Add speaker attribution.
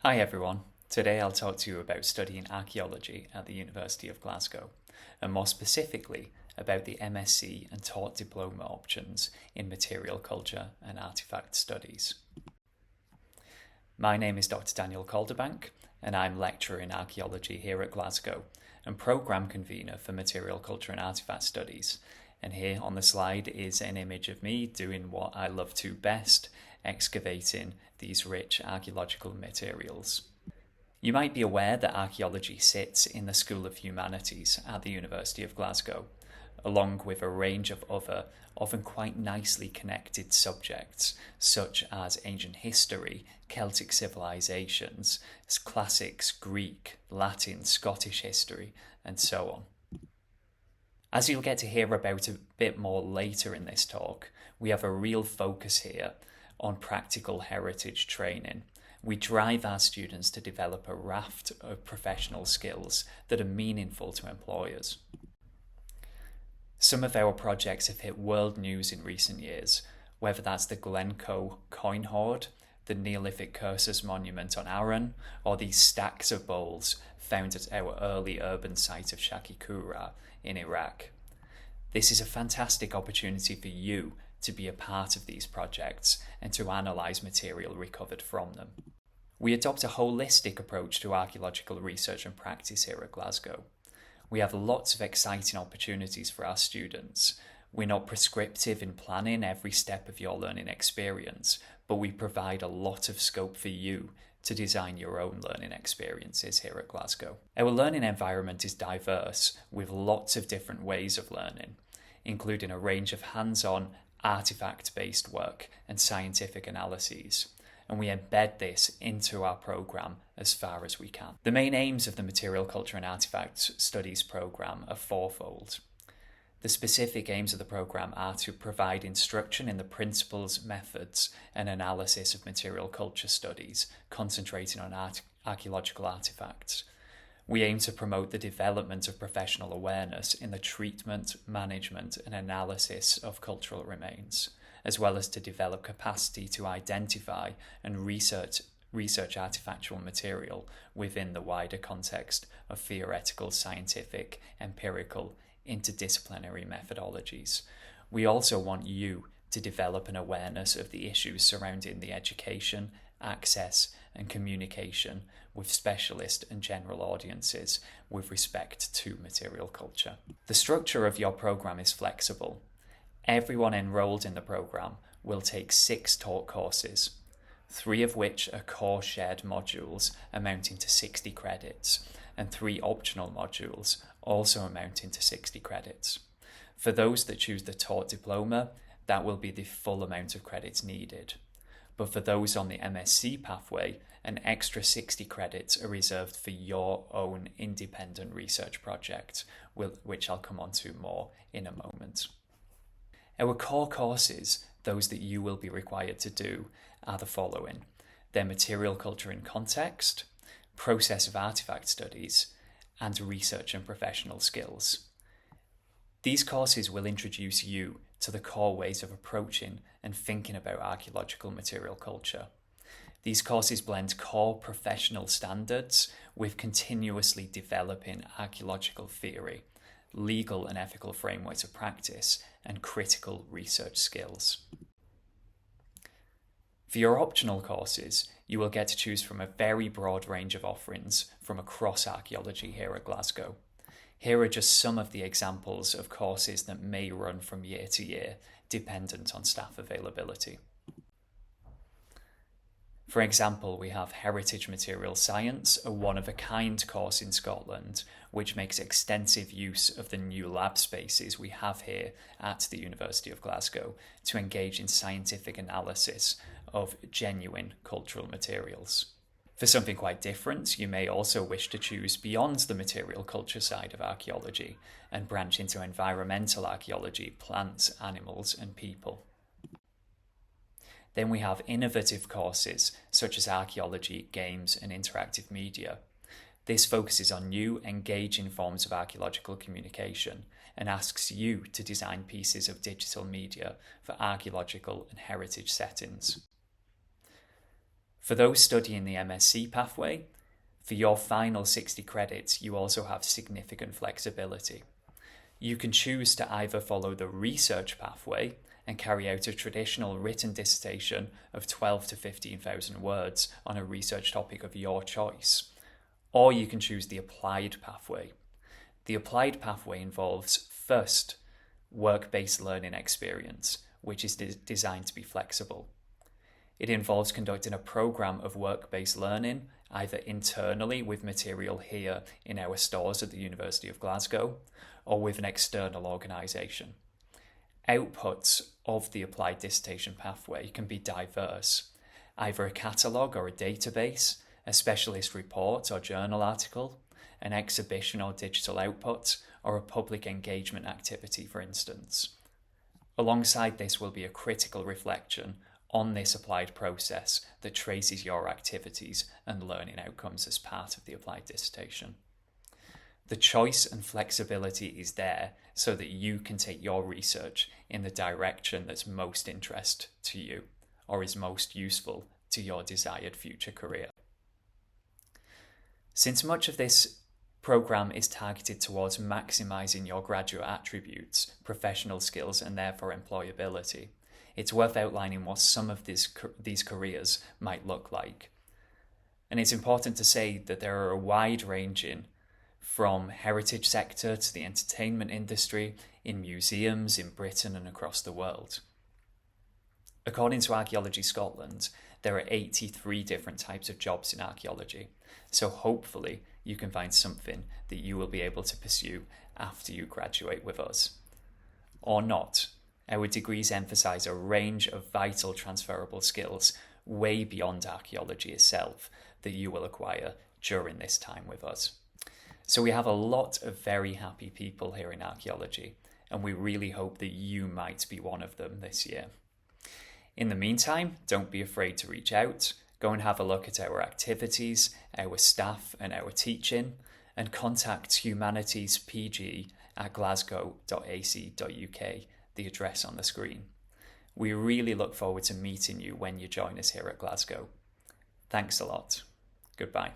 Speaker 1: Hi everyone. Today I'll talk to you about studying archaeology at the University of Glasgow, and more specifically about the MSc and taught diploma options in material culture and artifact studies. My name is Dr. Daniel Calderbank, and I'm lecturer in archaeology here at Glasgow and programme convener for material culture and artifact studies. And here on the slide is an image of me doing what I love to best, excavating these rich archaeological materials. You might be aware that archaeology sits in the School of Humanities at the University of Glasgow, along with a range of other, often quite nicely connected subjects, such as ancient history, Celtic civilizations, classics, Greek, Latin, Scottish history, and so on. As you'll get to hear about a bit more later in this talk, we have a real focus here on practical heritage training. We drive our students to develop a raft of professional skills that are meaningful to employers. Some of our projects have hit world news in recent years, whether that's the Glencoe coin hoard, the Neolithic Cursus monument on Arran, or these stacks of bowls found at our early urban site of Shakikura in Iraq. This is a fantastic opportunity for you to be a part of these projects and to analyse material recovered from them. We adopt a holistic approach to archaeological research and practice here at Glasgow. We have lots of exciting opportunities for our students. We're not prescriptive in planning every step of your learning experience, but we provide a lot of scope for you to design your own learning experiences here at Glasgow. Our learning environment is diverse, with lots of different ways of learning, including a range of hands-on artifact-based work and scientific analyses, and we embed this into our programme as far as we can. The main aims of the Material Culture and Artifact Studies programme are fourfold. The specific aims of the programme are to provide instruction in the principles, methods and analysis of material culture studies, concentrating on archaeological artefacts. We aim to promote the development of professional awareness in the treatment, management and analysis of cultural remains, as well as to develop capacity to identify and research artifactual material within the wider context of theoretical, scientific, empirical, interdisciplinary methodologies. We also want you to develop an awareness of the issues surrounding the education, access and communication with specialist and general audiences with respect to material culture. The structure of your programme is flexible. Everyone enrolled in the programme will take 6 taught courses, 3 of which are core shared modules amounting to 60 credits, and 3 optional modules also amounting to 60 credits. For those that choose the taught diploma, that will be the full amount of credits needed. But for those on the MSc pathway, an extra 60 credits are reserved for your own independent research project, which I'll come on to more in a moment. Our core courses, those that you will be required to do, are the following. They're material culture in context, process of artifact studies, and research and professional skills. These courses will introduce you to the core ways of approaching and thinking about archaeological material culture. These courses blend core professional standards with continuously developing archaeological theory, legal and ethical frameworks of practice, and critical research skills. For your optional courses, you will get to choose from a very broad range of offerings from across archaeology here at Glasgow. Here are just some of the examples of courses that may run from year to year, dependent on staff availability. For example, we have Heritage Material Science, a one-of-a-kind course in Scotland, which makes extensive use of the new lab spaces we have here at the University of Glasgow to engage in scientific analysis of genuine cultural materials. For something quite different, you may also wish to choose beyond the material culture side of archaeology and branch into environmental archaeology, plants, animals and people. Then we have innovative courses such as archaeology, games and interactive media. This focuses on new, engaging forms of archaeological communication and asks you to design pieces of digital media for archaeological and heritage settings. For those studying the MSc pathway, for your final 60 credits, you also have significant flexibility. You can choose to either follow the research pathway and carry out a traditional written dissertation of 12 to 15,000 words on a research topic of your choice, or you can choose the applied pathway. The applied pathway involves, first, work-based learning experience, which is designed to be flexible. It involves conducting a program of work-based learning, either internally with material here in our stores at the University of Glasgow, or with an external organisation. Outputs of the applied dissertation pathway can be diverse, either a catalogue or a database, a specialist report or journal article, an exhibition or digital output, or a public engagement activity, for instance. Alongside this will be a critical reflection on this applied process that traces your activities and learning outcomes as part of the applied dissertation. The choice and flexibility is there so that you can take your research in the direction that's most interest to you or is most useful to your desired future career. Since much of this program is targeted towards maximizing your graduate attributes, professional skills, and therefore employability, it's worth outlining what some of these careers might look like. And it's important to say that there are a wide ranging from heritage sector to the entertainment industry, in museums in Britain and across the world. According to Archaeology Scotland, there are 83 different types of jobs in archaeology, so hopefully you can find something that you will be able to pursue after you graduate with us. Or not. Our degrees emphasise a range of vital transferable skills way beyond archaeology itself that you will acquire during this time with us. So we have a lot of very happy people here in archaeology, and we really hope that you might be one of them this year. In the meantime, don't be afraid to reach out. Go and have a look at our activities, our staff and our teaching, and contact Humanities PG at glasgow.ac.uk, the address on the screen. We really look forward to meeting you when you join us here at Glasgow. Thanks a lot. Goodbye.